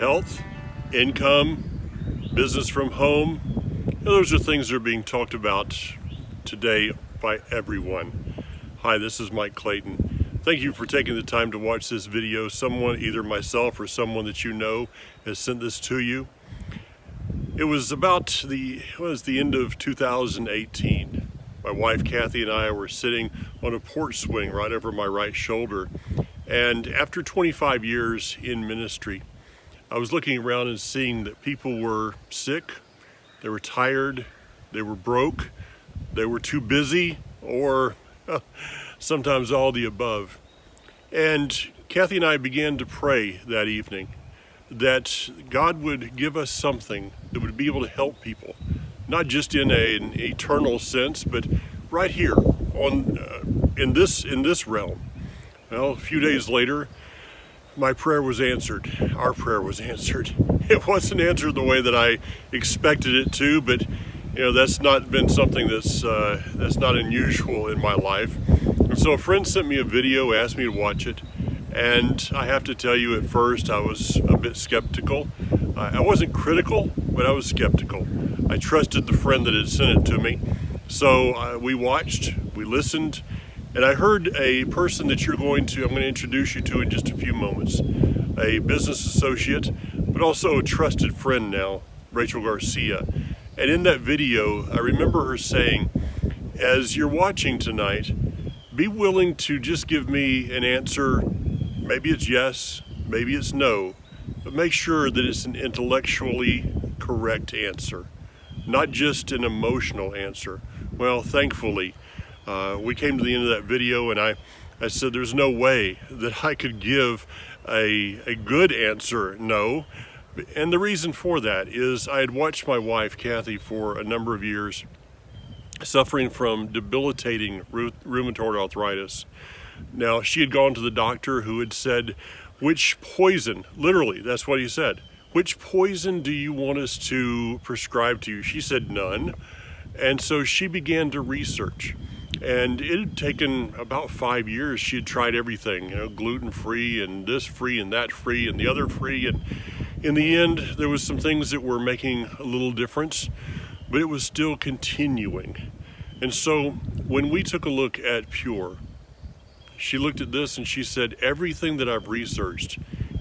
Health, income, business from home. Those are things that are being talked about today by everyone. Hi, this is Mike Clayton. Thank you for taking the time to watch this video. Someone, either myself or someone that you know, has sent this to you. It was about the end of 2018. My wife Kathy and I were sitting on a porch swing right over my right shoulder. And after 25 years in ministry, I was looking around and seeing that people were sick, they were tired, they were broke, they were too busy, or sometimes all the above. And Kathy and I began to pray that evening that God would give us something that would be able to help people, not just in an eternal sense, but right here in this realm. Well, a few days later, my prayer was answered. Our prayer was answered. It wasn't answered the way that I expected it to, but that's not been something that's not unusual in my life. And so a friend sent me a video, asked me to watch it, and I have to tell you, at first I was a bit skeptical. I wasn't critical, but I was skeptical. I trusted the friend that had sent it to me. So we watched, we listened, and I heard a person that I'm going to introduce you to in just a few moments, a business associate, but also a trusted friend now, Rachel Garcia. And in that video, I remember her saying, as you're watching tonight, be willing to just give me an answer. Maybe it's yes, maybe it's no, but make sure that it's an intellectually correct answer, not just an emotional answer. Well, thankfully, we came to the end of that video, and I said there's no way that I could give a good answer, no. And the reason for that is I had watched my wife, Kathy, for a number of years suffering from debilitating rheumatoid arthritis. Now, she had gone to the doctor who had said, which poison, literally, that's what he said, which poison do you want us to prescribe to you? She said none. And so she began to research. And it had taken about 5 years. She had tried everything, gluten-free and this free and that free and the other free. And in the end, there was some things that were making a little difference, but it was still continuing. And so when we took a look at Pure, she looked at this and she said, everything that I've researched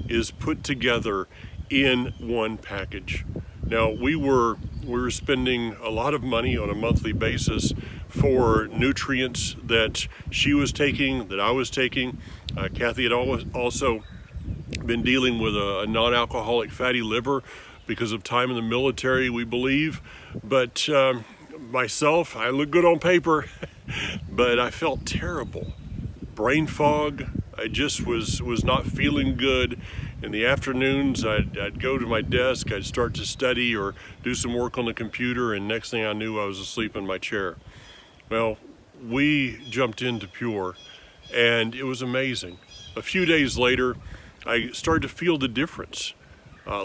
is put together in one package. Now, we were spending a lot of money on a monthly basis for nutrients that she was taking, that I was taking. Kathy had also been dealing with a non-alcoholic fatty liver because of time in the military, we believe. But myself, I look good on paper, but I felt terrible. Brain fog. I just was not feeling good. In the afternoons, I'd go to my desk, I'd start to study or do some work on the computer, and next thing I knew, I was asleep in my chair. Well, we jumped into Pure, and it was amazing. A few days later, I started to feel the difference.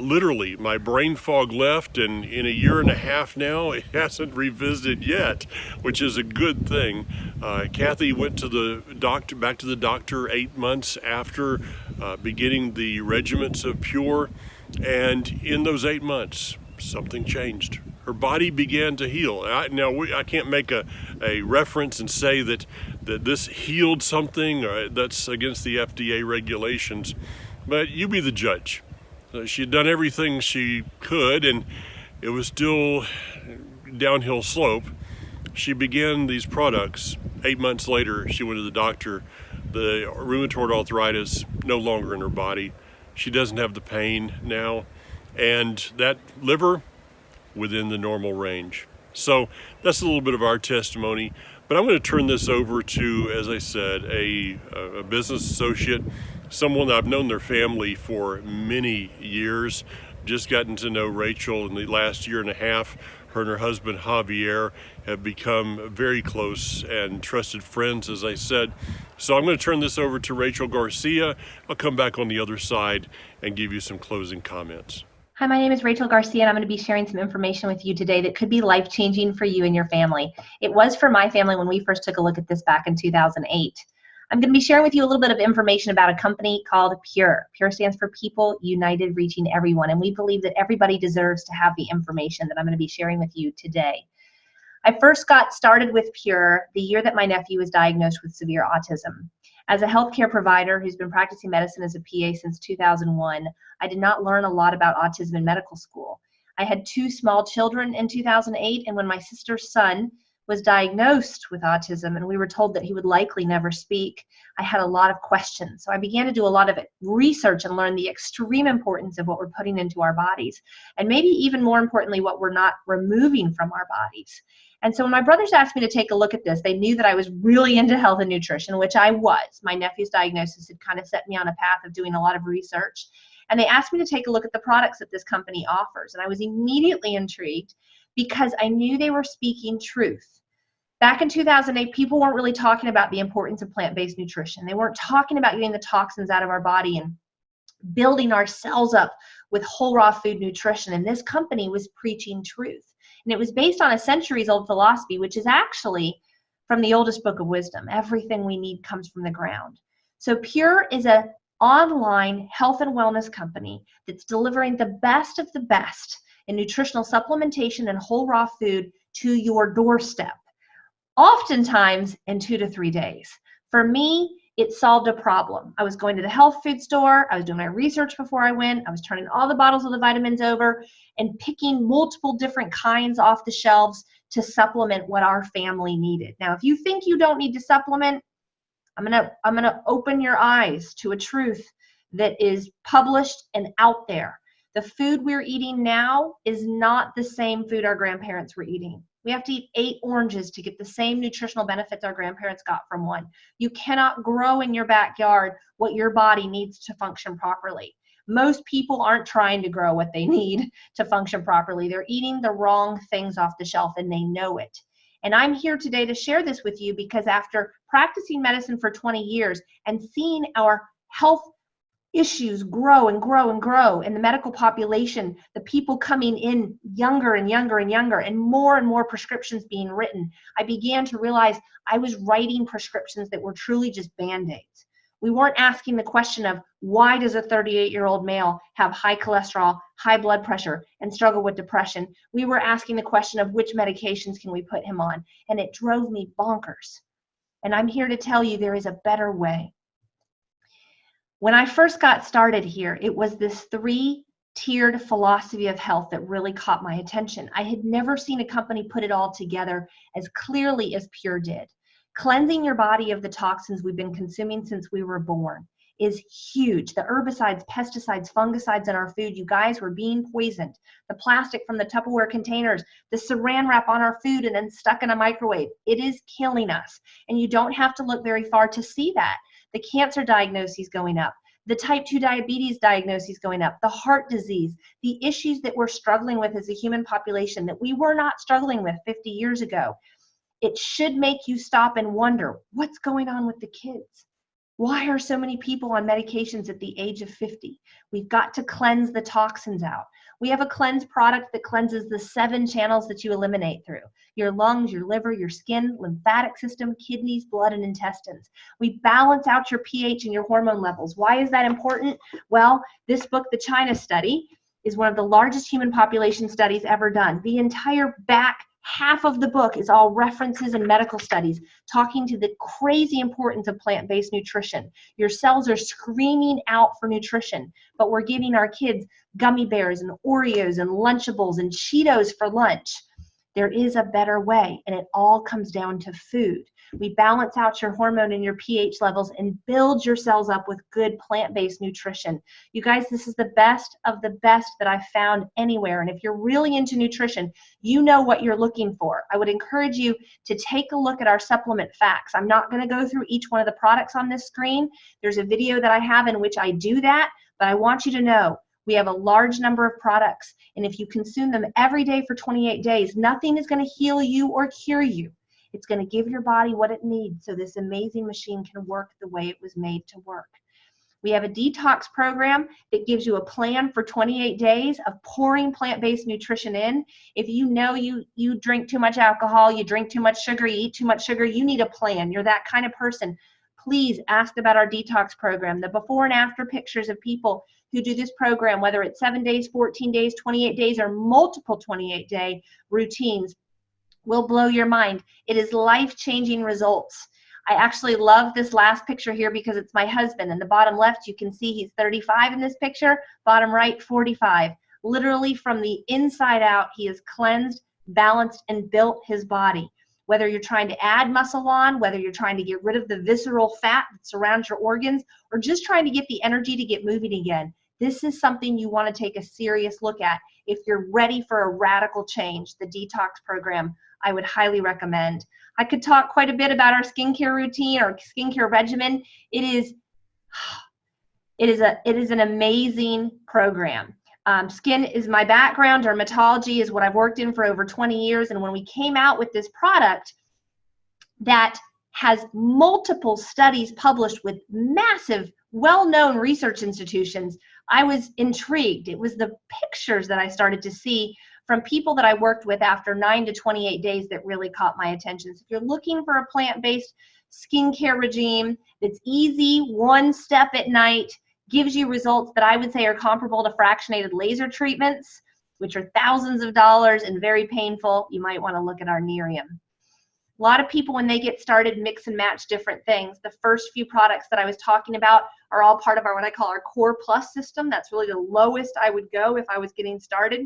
Literally, my brain fog left, and in a year and a half now, it hasn't revisited yet, which is a good thing. Kathy went to back to the doctor 8 months after beginning the regimens of Pure, and in those 8 months, something changed. Her body began to heal. I can't make a reference and say that this healed something. That's against the FDA regulations, but you be the judge. She had done everything she could, and it was still downhill slope. She began these products. 8 months later, she went to the doctor. The rheumatoid arthritis no longer in her body. She doesn't have the pain now, and that liver within the normal range. So that's a little bit of our testimony. But I'm going to turn this over to, as I said, a business associate, someone that I've known their family for many years. Just gotten to know Rachel in the last year and a half. Her and her husband Javier have become very close and trusted friends, as I said. So I'm going to turn this over to Rachel Garcia. I'll come back on the other side and give you some closing comments. Hi, my name is Rachel Garcia, and I'm going to be sharing some information with you today that could be life-changing for you and your family. It was for my family when we first took a look at this back in 2008. I'm going to be sharing with you a little bit of information about a company called Pure. Pure stands for People United Reaching Everyone, and we believe that everybody deserves to have the information that I'm going to be sharing with you today. I first got started with Pure the year that my nephew was diagnosed with severe autism. As a healthcare provider who's been practicing medicine as a PA since 2001, I did not learn a lot about autism in medical school. I had 2 small children in 2008, and when my sister's son was diagnosed with autism and we were told that he would likely never speak, I had a lot of questions. So I began to do a lot of research and learn the extreme importance of what we're putting into our bodies, and maybe even more importantly, what we're not removing from our bodies. And so when my brothers asked me to take a look at this, they knew that I was really into health and nutrition, which I was. My nephew's diagnosis had kind of set me on a path of doing a lot of research. And they asked me to take a look at the products that this company offers. And I was immediately intrigued because I knew they were speaking truth. Back in 2008, people weren't really talking about the importance of plant-based nutrition. They weren't talking about getting the toxins out of our body and building our cells up with whole raw food nutrition. And this company was preaching truth. And it was based on a centuries-old philosophy, which is actually from the oldest book of wisdom. Everything we need comes from the ground. So Pure is an online health and wellness company that's delivering the best of the best in nutritional supplementation and whole raw food to your doorstep, oftentimes in 2 to 3 days. For me, it solved a problem. I was going to the health food store, I was doing my research before I went, I was turning all the bottles of the vitamins over and picking multiple different kinds off the shelves to supplement what our family needed. Now, if you think you don't need to supplement, I'm gonna open your eyes to a truth that is published and out there. The food we're eating now is not the same food our grandparents were eating. We have to eat 8 oranges to get the same nutritional benefits our grandparents got from one. You cannot grow in your backyard what your body needs to function properly. Most people aren't trying to grow what they need to function properly. They're eating the wrong things off the shelf and they know it. And I'm here today to share this with you because after practicing medicine for 20 years and seeing our health issues grow and grow and grow in the medical population, the people coming in younger and younger and younger, and more prescriptions being written, I began to realize I was writing prescriptions that were truly just Band-Aids. We weren't asking the question of why does a 38-year-old male have high cholesterol, high blood pressure, and struggle with depression. We were asking the question of which medications can we put him on, and it drove me bonkers. And I'm here to tell you there is a better way. When I first got started here, it was this 3-tiered philosophy of health that really caught my attention. I had never seen a company put it all together as clearly as Pure did. Cleansing your body of the toxins we've been consuming since we were born is huge. The herbicides, pesticides, fungicides in our food, you guys, were being poisoned. The plastic from the Tupperware containers, the saran wrap on our food and then stuck in a microwave. It is killing us. And you don't have to look very far to see that. The cancer diagnoses going up, the type 2 diabetes diagnoses going up, the heart disease, the issues that we're struggling with as a human population that we were not struggling with 50 years ago. It should make you stop and wonder, what's going on with the kids? Why are so many people on medications at the age of 50? We've got to cleanse the toxins out. We have a cleanse product that cleanses the 7 channels that you eliminate through: your lungs, your liver, your skin, lymphatic system, kidneys, blood, and intestines. We balance out your pH and your hormone levels. Why is that important? Well, this book, The China Study, is one of the largest human population studies ever done. The entire back half of the book is all references and medical studies talking to the crazy importance of plant-based nutrition. Your cells are screaming out for nutrition, but we're giving our kids gummy bears and Oreos and Lunchables and Cheetos for lunch. There is a better way, and it all comes down to food. We balance out your hormone and your pH levels and build your cells up with good plant-based nutrition. You guys, this is the best of the best that I've found anywhere. And if you're really into nutrition, you know what you're looking for. I would encourage you to take a look at our supplement facts. I'm not going to go through each one of the products on this screen. There's a video that I have in which I do that, but I want you to know we have a large number of products, and if you consume them every day for 28 days, nothing is going to heal you or cure you. It's going to give your body what it needs so this amazing machine can work the way it was made to work. We have a detox program that gives you a plan for 28 days of pouring plant-based nutrition in. If you know you drink too much alcohol, you drink too much sugar, you eat too much sugar, you need a plan. You're that kind of person. please ask about our detox program. The before and after pictures of people who do this program, whether it's 7 days, 14 days, 28 days, or multiple 28-day routines, will blow your mind. It is life-changing results. I actually love this last picture here because it's my husband. In the bottom left, you can see he's 35 in this picture. Bottom right, 45. Literally from the inside out, he is cleansed, balanced, and built his body. Whether you're trying to add muscle on, whether you're trying to get rid of the visceral fat that surrounds your organs, or just trying to get the energy to get moving again, this is something you want to take a serious look at. If you're ready for a radical change, the detox program, I would highly recommend. I could talk quite a bit about our skincare routine, our skincare regimen. It is an amazing program. Skin is my background. Dermatology is what I've worked in for over 20 years. And when we came out with this product that has multiple studies published with massive, well-known research institutions, I was intrigued. It was the pictures that I started to see from people that I worked with after 9 to 28 days that really caught my attention. So if you're looking for a plant-based skincare regime that's easy, one step at night, gives you results that I would say are comparable to fractionated laser treatments, which are thousands of dollars and very painful, you might want to look at our Nerium. A lot of people, when they get started, mix and match different things. The first few products that I was talking about are all part of our, what I call our Core Plus system. That's really the lowest I would go if I was getting started.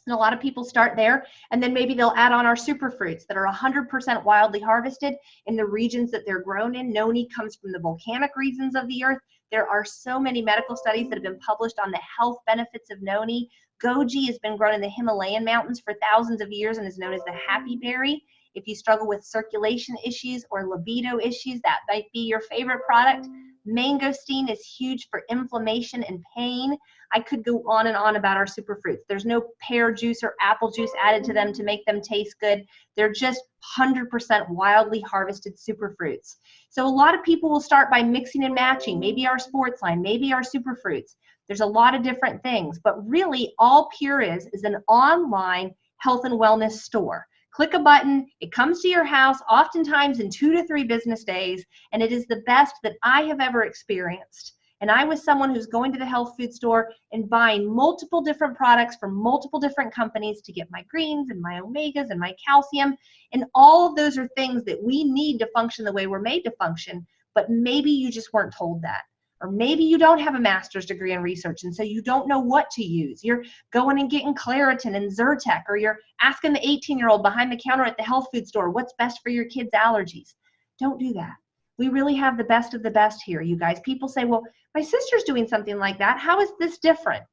And a lot of people start there, and then maybe they'll add on our superfruits that are 100% wildly harvested in the regions that they're grown in. Noni comes from the volcanic regions of the earth. There are so many medical studies that have been published on the health benefits of noni. Goji has been grown in the Himalayan mountains for thousands of years and is known as the happy berry. If you struggle with circulation issues or libido issues, that might be your favorite product. Mangosteen is huge for inflammation and pain. I could go on and on about our superfruits. There's no pear juice or apple juice added to them to make them taste good. They're just 100% wildly harvested superfruits. So a lot of people will start by mixing and matching, maybe our sports line, maybe our superfruits. There's a lot of different things, but really all Pure is an online health and wellness store. Click a button, it comes to your house, oftentimes in 2 to 3 business days, and it is the best that I have ever experienced. And I was someone who's going to the health food store and buying multiple different products from multiple different companies to get my greens and my omegas and my calcium. And all of those are things that we need to function the way we're made to function, but maybe you just weren't told that. Or maybe you don't have a master's degree in research, and so you don't know what to use. You're going and getting Claritin and Zyrtec, or you're asking the 18-year-old behind the counter at the health food store what's best for your kids' allergies. Don't do that. We really have the best of the best here, you guys. People say, well, my sister's doing something like that. How is this different?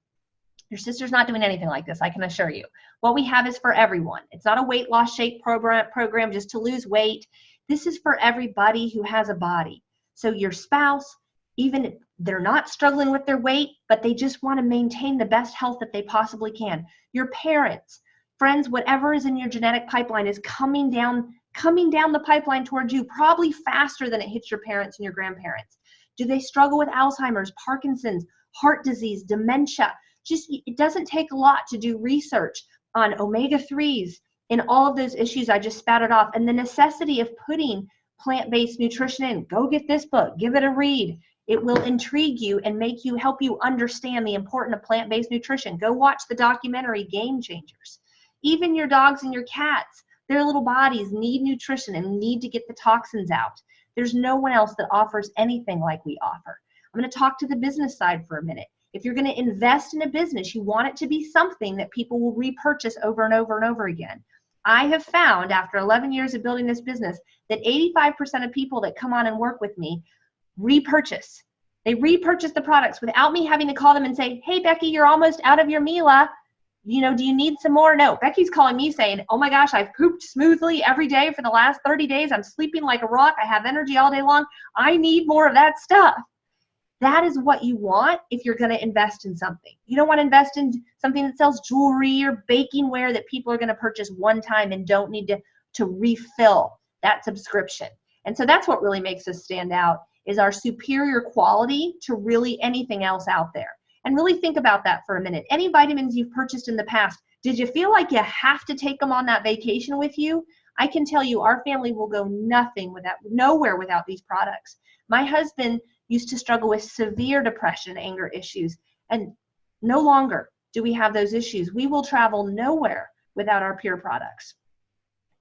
Your sister's not doing anything like this, I can assure you. What we have is for everyone. It's not a weight loss shake program just to lose weight. This is for everybody who has a body. So your spouse, even if they're not struggling with their weight, but they just want to maintain the best health that they possibly can. Your parents, friends, whatever is in your genetic pipeline is coming down the pipeline towards you, probably faster than it hits your parents and your grandparents. Do they struggle with Alzheimer's, Parkinson's, heart disease, dementia? Just, it doesn't take a lot to do research on omega-3s and all of those issues I just spouted off, and the necessity of putting plant-based nutrition in. Go get this book, give it a read. It will intrigue you and help you understand the importance of plant-based nutrition. Go watch the documentary Game Changers. Even your dogs and your cats, their little bodies need nutrition and need to get the toxins out. There's no one else that offers anything like we offer. I'm going to talk to the business side for a minute. If you're going to invest in a business, you want it to be something that people will repurchase over and over and over again. I have found after 11 years of building this business that 85% of people that come on and work with me repurchase. They repurchase the products without me having to call them and say, hey, Becky, you're almost out of your Mila. You know, do you need some more? No, Becky's calling me saying, oh my gosh, I've pooped smoothly every day for the last 30 days. I'm sleeping like a rock. I have energy all day long. I need more of that stuff. That is what you want if you're going to invest in something. You don't want to invest in something that sells jewelry or baking ware that people are going to purchase one time and don't need to refill that subscription. And so that's what really makes us stand out, is our superior quality to really anything else out there. And really think about that for a minute. Any vitamins you've purchased in the past, did you feel like you have to take them on that vacation with you? I can tell you our family will go nowhere without these products. My husband used to struggle with severe depression and anger issues, and no longer do we have those issues. We will travel nowhere without our Pure products.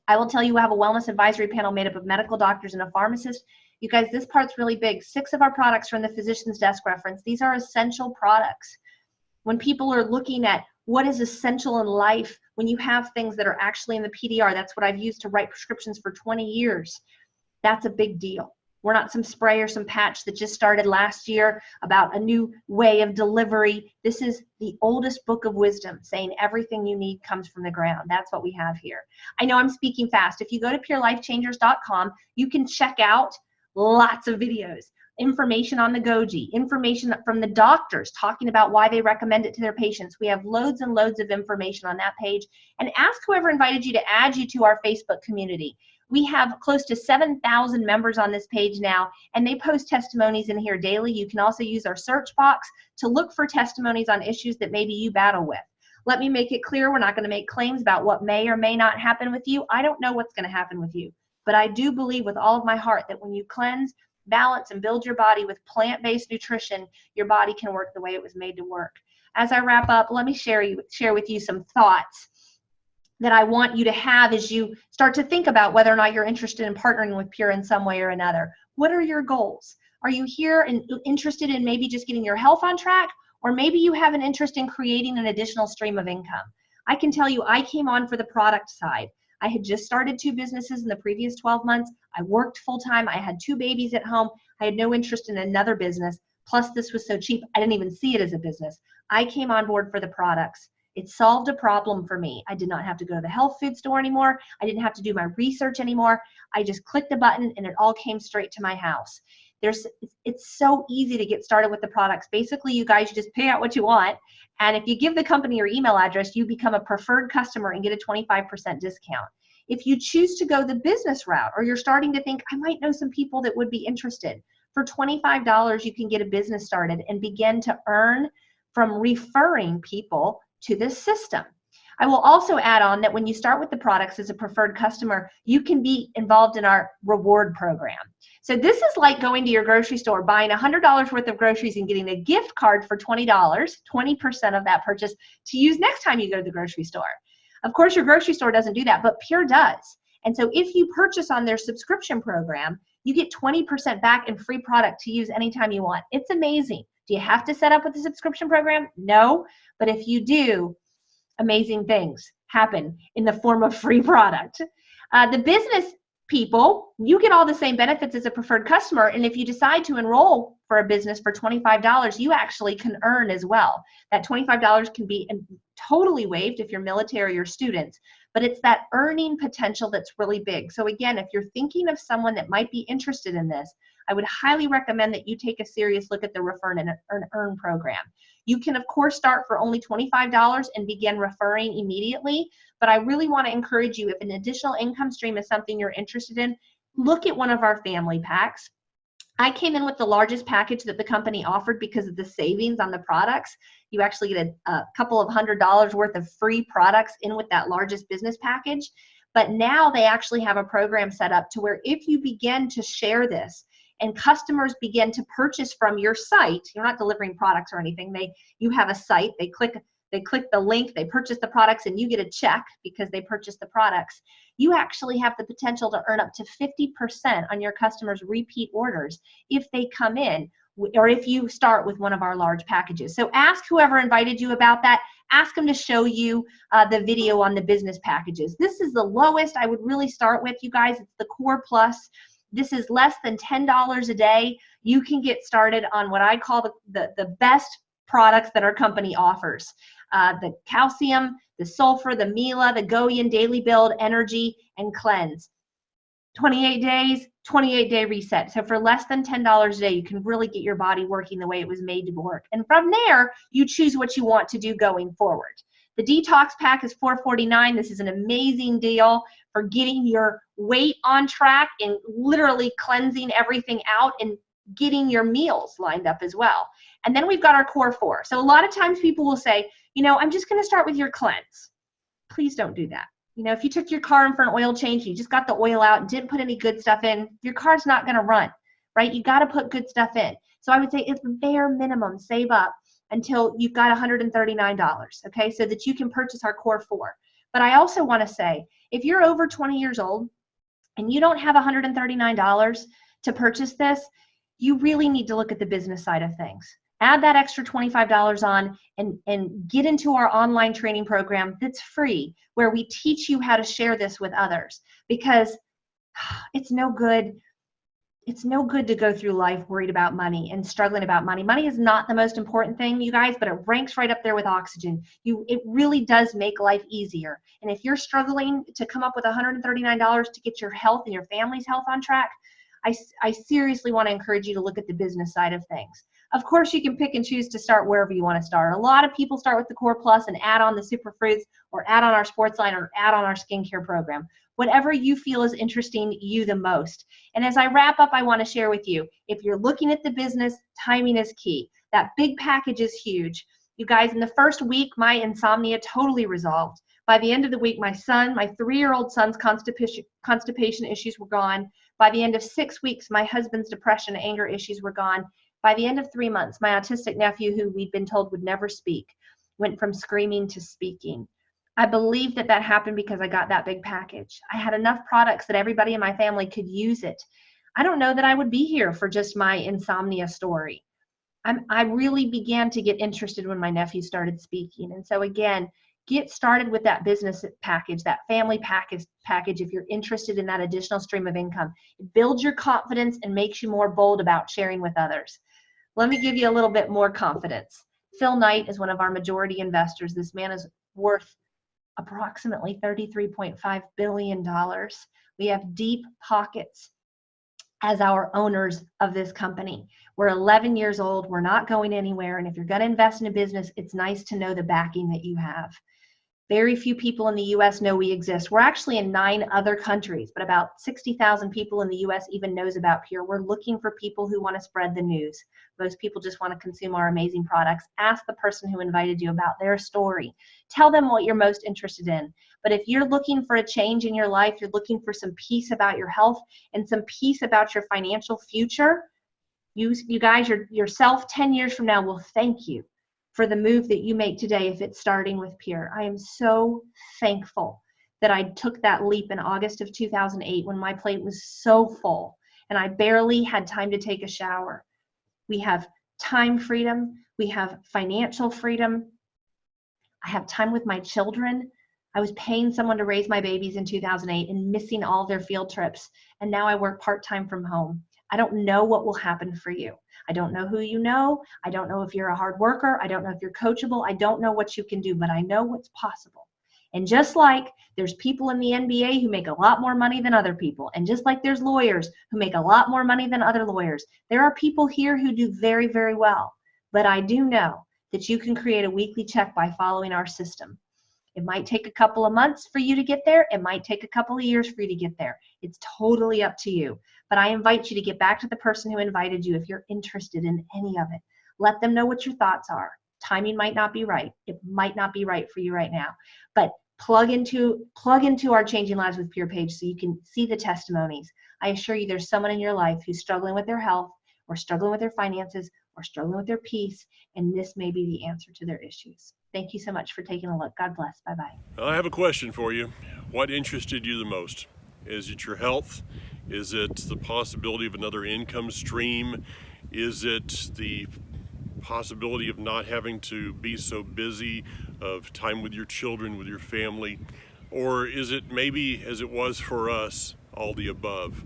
I will tell you, we have a wellness advisory panel made up of medical doctors and a pharmacist. You guys, this part's really big. 6 of our products are in the physician's desk reference. These are essential products. When people are looking at what is essential in life, when you have things that are actually in the PDR, that's what I've used to write prescriptions for 20 years. That's a big deal. We're not some spray or some patch that just started last year about a new way of delivery. This is the oldest book of wisdom saying everything you need comes from the ground. That's what we have here. I know I'm speaking fast. If you go to purelifechangers.com, you can check out lots of videos, information on the Goji, information from the doctors talking about why they recommend it to their patients. We have loads and loads of information on that page. And ask whoever invited you to add you to our Facebook community. We have close to 7,000 members on this page now, and they post testimonies in here daily. You can also use our search box to look for testimonies on issues that maybe you battle with. Let me make it clear, we're not going to make claims about what may or may not happen with you. I don't know what's going to happen with you, but I do believe with all of my heart that when you cleanse, balance, and build your body with plant-based nutrition, your body can work the way it was made to work. As I wrap up, let me share with you some thoughts that I want you to have as you start to think about whether or not you're interested in partnering with Pure in some way or another. What are your goals? Are you here and interested in maybe just getting your health on track? Or maybe you have an interest in creating an additional stream of income. I can tell you I came on for the product side. I had just started 2 businesses in the previous 12 months. I worked full time. I had 2 babies at home. I had no interest in another business. Plus this was so cheap, I didn't even see it as a business. I came on board for the products. It solved a problem for me. I did not have to go to the health food store anymore. I didn't have to do my research anymore. I just clicked the button and it all came straight to my house. It's so easy to get started with the products. Basically, you guys just pay out what you want. And if you give the company your email address, you become a preferred customer and get a 25% discount. If you choose to go the business route, or you're starting to think, I might know some people that would be interested, for $25, you can get a business started and begin to earn from referring people to this system. I will also add on that when you start with the products as a preferred customer, you can be involved in our reward program. So this is like going to your grocery store, buying $100 worth of groceries and getting a gift card for $20, 20% of that purchase to use next time you go to the grocery store. Of course, your grocery store doesn't do that, but Pure does. And so if you purchase on their subscription program, you get 20% back in free product to use anytime you want. It's amazing. Do you have to set up with a subscription program? No, but if you do, amazing things happen in the form of free product. The business people, you get all the same benefits as a preferred customer, and if you decide to enroll for a business for $25, you actually can earn as well. That $25 can be totally waived if you're military or students, but it's that earning potential that's really big. So again, if you're thinking of someone that might be interested in this, I would highly recommend that you take a serious look at the Refer and Earn program. You can, of course, start for only $25 and begin referring immediately, but I really want to encourage you, if an additional income stream is something you're interested in, look at one of our family packs. I came in with the largest package that the company offered because of the savings on the products. You actually get a couple of $100 worth of free products in with that largest business package. But now they actually have a program set up to where if you begin to share this and customers begin to purchase from your site, you're not delivering products or anything. You have a site, they click the link, they purchase the products, and you get a check because they purchased the products. You actually have the potential to earn up to 50% on your customers' repeat orders if they come in, or if you start with one of our large packages. So ask whoever invited you about that. Ask them to show you the video on the business packages. This is the lowest I would really start with, you guys. It's the Core Plus. This is less than $10 a day. You can get started on what I call the best products that our company offers. The calcium, the sulfur, the Mila, the Goyan Daily Build, Energy, and Cleanse. 28 days, 28-day reset. So for less than $10 a day, you can really get your body working the way it was made to work. And from there, you choose what you want to do going forward. The detox pack is $4.49. This is an amazing deal for getting your weight on track and literally cleansing everything out and getting your meals lined up as well. And then we've got our Core 4. So a lot of times people will say, I'm just going to start with your cleanse. Please don't do that. If you took your car in for an oil change, you just got the oil out and didn't put any good stuff in, your car's not going to run, right? You got to put good stuff in. So I would say it's bare minimum, save up until you've got $139, okay, so that you can purchase our Core 4. But I also want to say, if you're over 20 years old and you don't have $139 to purchase this, you really need to look at the business side of things. Add that extra $25 on and get into our online training program that's free, where we teach you how to share this with others, because it's no good. It's no good to go through life worried about money and struggling about money. Money is not the most important thing, you guys, but it ranks right up there with oxygen. It really does make life easier. And if you're struggling to come up with $139 to get your health and your family's health on track, I seriously want to encourage you to look at the business side of things. Of course, you can pick and choose to start wherever you want to start. A lot of people start with the Core Plus and add on the Super Fruits, or add on our sports line, or add on our skincare program. Whatever you feel is interesting you the most. And as I wrap up, I want to share with you, if you're looking at the business, timing is key. That big package is huge. You guys, in the first week, my insomnia totally resolved. By the end of the week, my 3-year-old son's constipation issues were gone. By the end of 6 weeks, my husband's depression and anger issues were gone. By the end of 3 months, my autistic nephew, who we'd been told would never speak, went from screaming to speaking. I believe that happened because I got that big package. I had enough products that everybody in my family could use it. I don't know that I would be here for just my insomnia story. I really began to get interested when my nephew started speaking. And so again, get started with that business package, that family package if you're interested in that additional stream of income. It builds your confidence and makes you more bold about sharing with others. Let me give you a little bit more confidence. Phil Knight is one of our majority investors. This man is worth approximately $33.5 billion. We have deep pockets as our owners of this company. We're 11 years old. We're not going anywhere. And if you're going to invest in a business, it's nice to know the backing that you have. Very few people in the U.S. know we exist. We're actually in 9 other countries, but about 60,000 people in the U.S. even knows about Pure. We're looking for people who want to spread the news. Most people just want to consume our amazing products. Ask the person who invited you about their story. Tell them what you're most interested in. But if you're looking for a change in your life, you're looking for some peace about your health and some peace about your financial future, you guys, yourself 10 years from now will thank you for the move that you make today if it's starting with Pure. I am so thankful that I took that leap in August of 2008 when my plate was so full and I barely had time to take a shower. We have time freedom. We have financial freedom. I have time with my children. I was paying someone to raise my babies in 2008 and missing all their field trips. And now I work part-time from home. I don't know what will happen for you. I don't know who you know. I don't know if you're a hard worker. I don't know if you're coachable. I don't know what you can do, but I know what's possible. And just like there's people in the NBA who make a lot more money than other people, and just like there's lawyers who make a lot more money than other lawyers, there are people here who do very, very well. But I do know that you can create a weekly check by following our system. It might take a couple of months for you to get there. It might take a couple of years for you to get there. It's totally up to you. But I invite you to get back to the person who invited you if you're interested in any of it. Let them know what your thoughts are. Timing might not be right. It might not be right for you right now. But plug into our Changing Lives with Pure page so you can see the testimonies. I assure you there's someone in your life who's struggling with their health, or struggling with their finances, or struggling with their peace, and this may be the answer to their issues. Thank you so much for taking a look. God bless. Bye-bye. I have a question for you. What interested you the most? Is it your health? Is it the possibility of another income stream? Is it the possibility of not having to be so busy, of time with your children, with your family? Or is it maybe, as it was for us, all the above?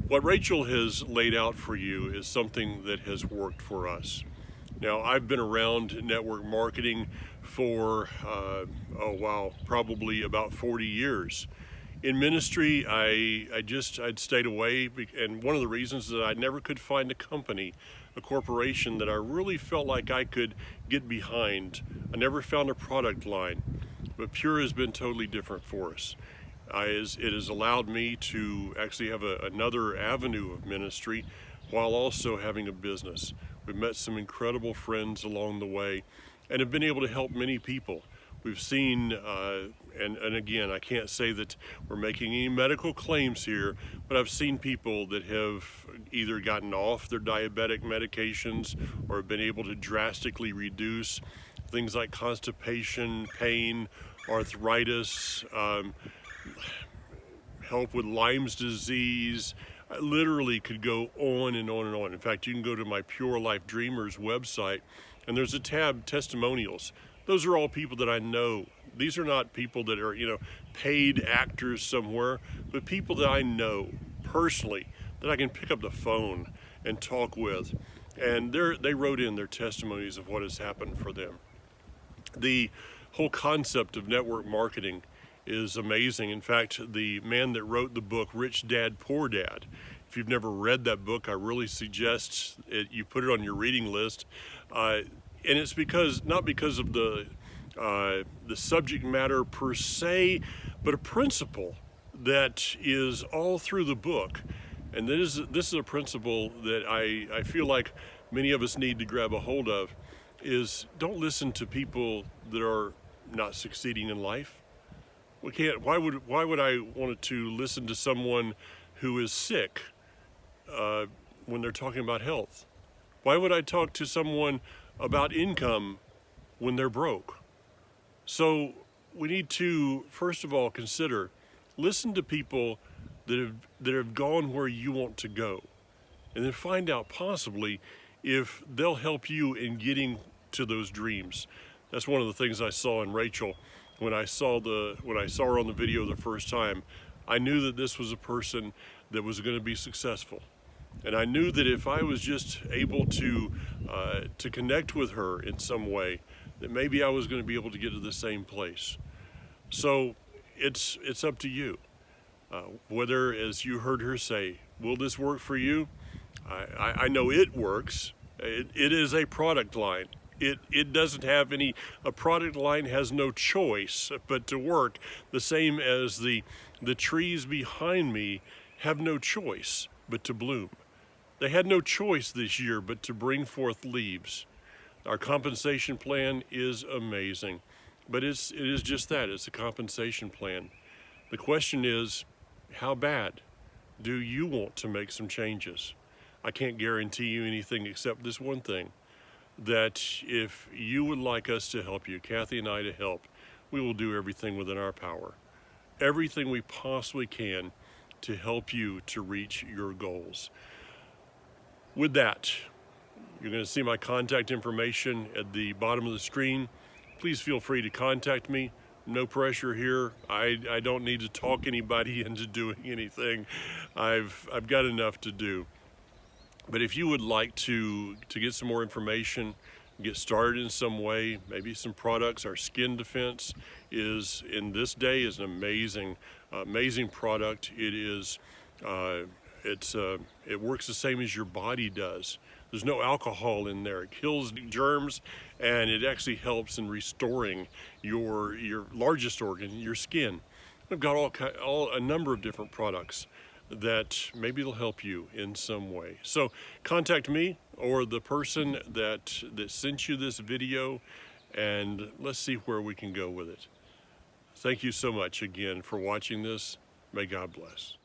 What Rachel has laid out for you is something that has worked for us. Now, I've been around network marketing for, probably about 40 years. In ministry, I'd stayed away, and one of the reasons is that I never could find a corporation that I really felt like I could get behind. I never found a product line, but Pure has been totally different for us. It has allowed me to actually have another avenue of ministry while also having a business. We've met some incredible friends along the way and have been able to help many people. We've seen, and again, I can't say that we're making any medical claims here, but I've seen people that have either gotten off their diabetic medications or have been able to drastically reduce things like constipation, pain, arthritis, help with Lyme's disease. I literally could go on and on and on. In fact, you can go to my Pure Life Dreamers website, and there's a tab, Testimonials. Those are all people that I know. These are not people that are, paid actors somewhere, but people that I know personally, that I can pick up the phone and talk with. And they wrote in their testimonies of what has happened for them. The whole concept of network marketing is amazing. In fact, the man that wrote the book, Rich Dad, Poor Dad, if you've never read that book, I really suggest you put it on your reading list. And it's not because of the subject matter per se, but a principle that is all through the book. And this is a principle that I feel like many of us need to grab a hold of, is don't listen to people that are not succeeding in life. Why would I want to listen to someone who is sick when they're talking about health? Why would I talk to someone about income when they're broke? So we need to, first of all, listen to people that have gone where you want to go, and then find out possibly if they'll help you in getting to those dreams. That's one of the things I saw in Rachel when I saw her on the video the first time. I knew that this was a person that was going to be successful. And I knew that if I was just able to connect with her in some way, that maybe I was going to be able to get to the same place. So it's up to you. Whether, as you heard her say, will this work for you? I know it works. It is a product line. It doesn't have a product line has no choice but to work, the same as the trees behind me have no choice but to bloom. They had no choice this year but to bring forth leaves. Our compensation plan is amazing, but it is just that. It's a compensation plan. The question is, how bad do you want to make some changes? I can't guarantee you anything except this one thing, that if you would like us to help you, Kathy and I to help, we will do everything within our power, everything we possibly can to help you to reach your goals. With that, you're going to see my contact information at the bottom of the screen. Please feel free to contact me. No pressure here. I don't need to talk anybody into doing anything. I've got enough to do. But if you would like to get some more information, get started in some way, maybe some products, our Skin Defense is, in this day, is an amazing product. It works the same as your body does. There's no alcohol in there. It kills germs, and it actually helps in restoring your largest organ, your skin. We've got a number of different products that maybe it'll help you in some way. So contact me or the person that sent you this video, and let's see where we can go with it. Thank you so much again for watching this. May God bless.